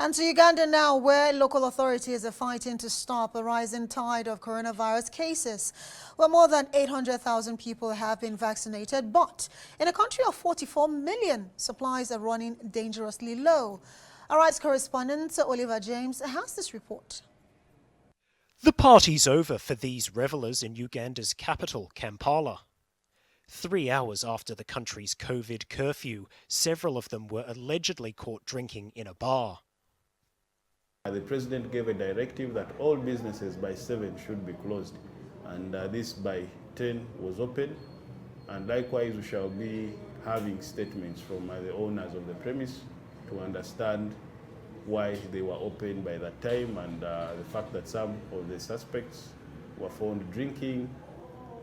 And to Uganda now, where local authorities are fighting to stop a rising tide of coronavirus cases, where more than 800,000 people have been vaccinated. But in a country of 44 million, supplies are running dangerously low. Our rights correspondent, Oliver James, has this report. The party's over for these revellers in Uganda's capital, Kampala. 3 hours after the country's COVID curfew, several of them were allegedly caught drinking in a bar. The president gave a directive that all businesses by 7 should be closed, and this by 10 was open. And likewise, we shall be having statements from the owners of the premise to understand why they were open by that time, and the fact that some of the suspects were found drinking,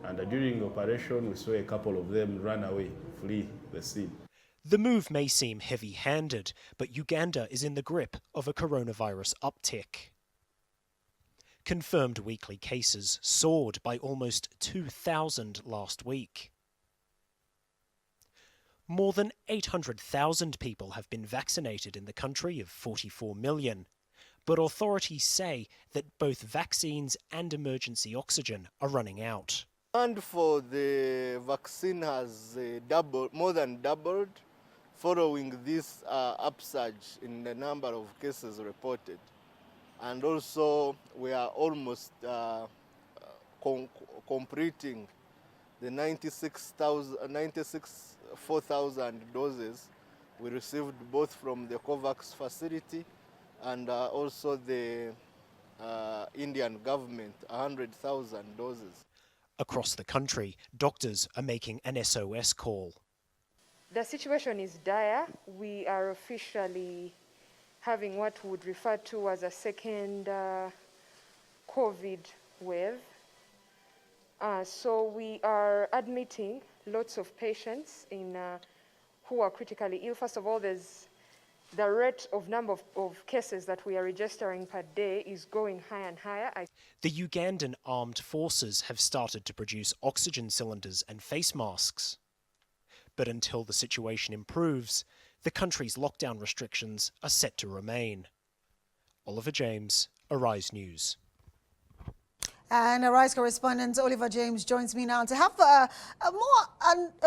and during the operation we saw a couple of them run away, flee the scene. The move may seem heavy-handed, but Uganda is in the grip of a coronavirus uptick. Confirmed weekly cases soared by almost 2,000 last week. More than 800,000 people have been vaccinated in the country of 44 million, but authorities say that both vaccines and emergency oxygen are running out. Demand for the vaccine has more than doubled following this upsurge in the number of cases reported. And also we are almost completing the 94,000 doses we received both from the COVAX facility and also the Indian government, 100,000 doses. Across the country, doctors are making an SOS call. The situation is dire. We are officially having what we would refer to as a second COVID wave. So we are admitting lots of patients who are critically ill. First of all, there's the rate of number of cases that we are registering per day is going higher and higher. The Ugandan armed forces have started to produce oxygen cylinders and face masks. But until the situation improves, the country's lockdown restrictions are set to remain. Oliver James, Arise News. And our rights correspondent Oliver James joins me now to have a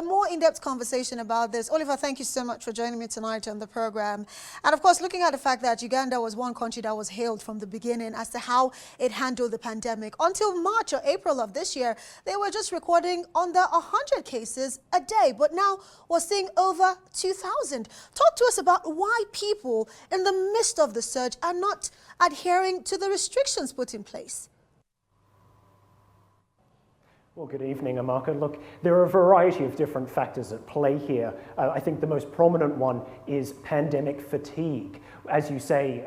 more in-depth conversation about this. Oliver, thank you so much for joining me tonight on the program. And of course, looking at the fact that Uganda was one country that was hailed from the beginning as to how it handled the pandemic. Until March or April of this year, they were just recording under 100 cases a day. But now we're seeing over 2,000. Talk to us about why people in the midst of the surge are not adhering to the restrictions put in place. Well, good evening, Amaka. Look, there are a variety of different factors at play here. I think the most prominent one is pandemic fatigue. As you say,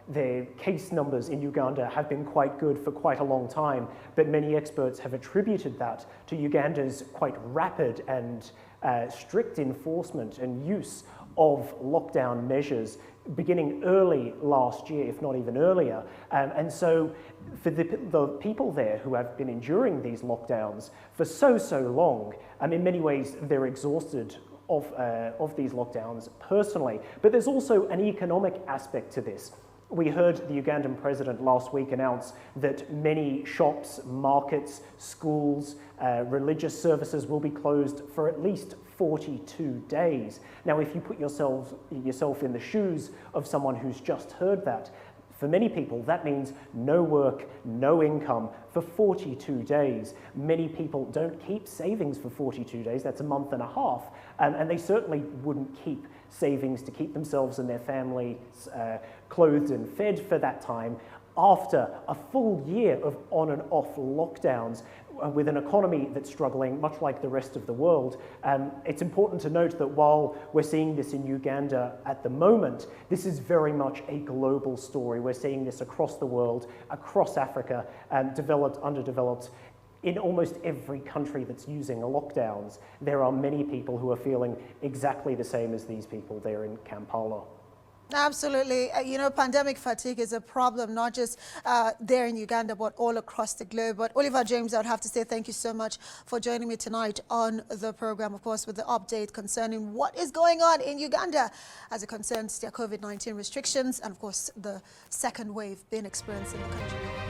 the case numbers in Uganda have been quite good for quite a long time, but many experts have attributed that to Uganda's quite rapid and strict enforcement and use of lockdown measures beginning early last year, if not even earlier. And so for the people there who have been enduring these lockdowns for so long, in many ways they're exhausted of these lockdowns personally. But there's also an economic aspect to this. We heard the Ugandan president last week announce that many shops, markets, schools, religious services will be closed for at least 42 days. Now, if you put yourself in the shoes of someone who's just heard that, for many people, that means no work, no income for 42 days. Many people don't keep savings for 42 days. That's a month and a half. And they certainly wouldn't keep savings to keep themselves and their families clothed and fed for that time after a full year of on and off lockdowns with an economy that's struggling much like the rest of the world. It's important to note that while we're seeing this in Uganda at the moment, this is very much a global story. We're seeing this across the world, across Africa, developed, underdeveloped. In almost every country that's using lockdowns, there are many people who are feeling exactly the same as these people there in Kampala. Absolutely. You know, pandemic fatigue is a problem, not just there in Uganda, but all across the globe. But Oliver James, I would have to say thank you so much for joining me tonight on the program, of course, with the update concerning what is going on in Uganda as it concerns their COVID-19 restrictions and, of course, the second wave being experienced in the country.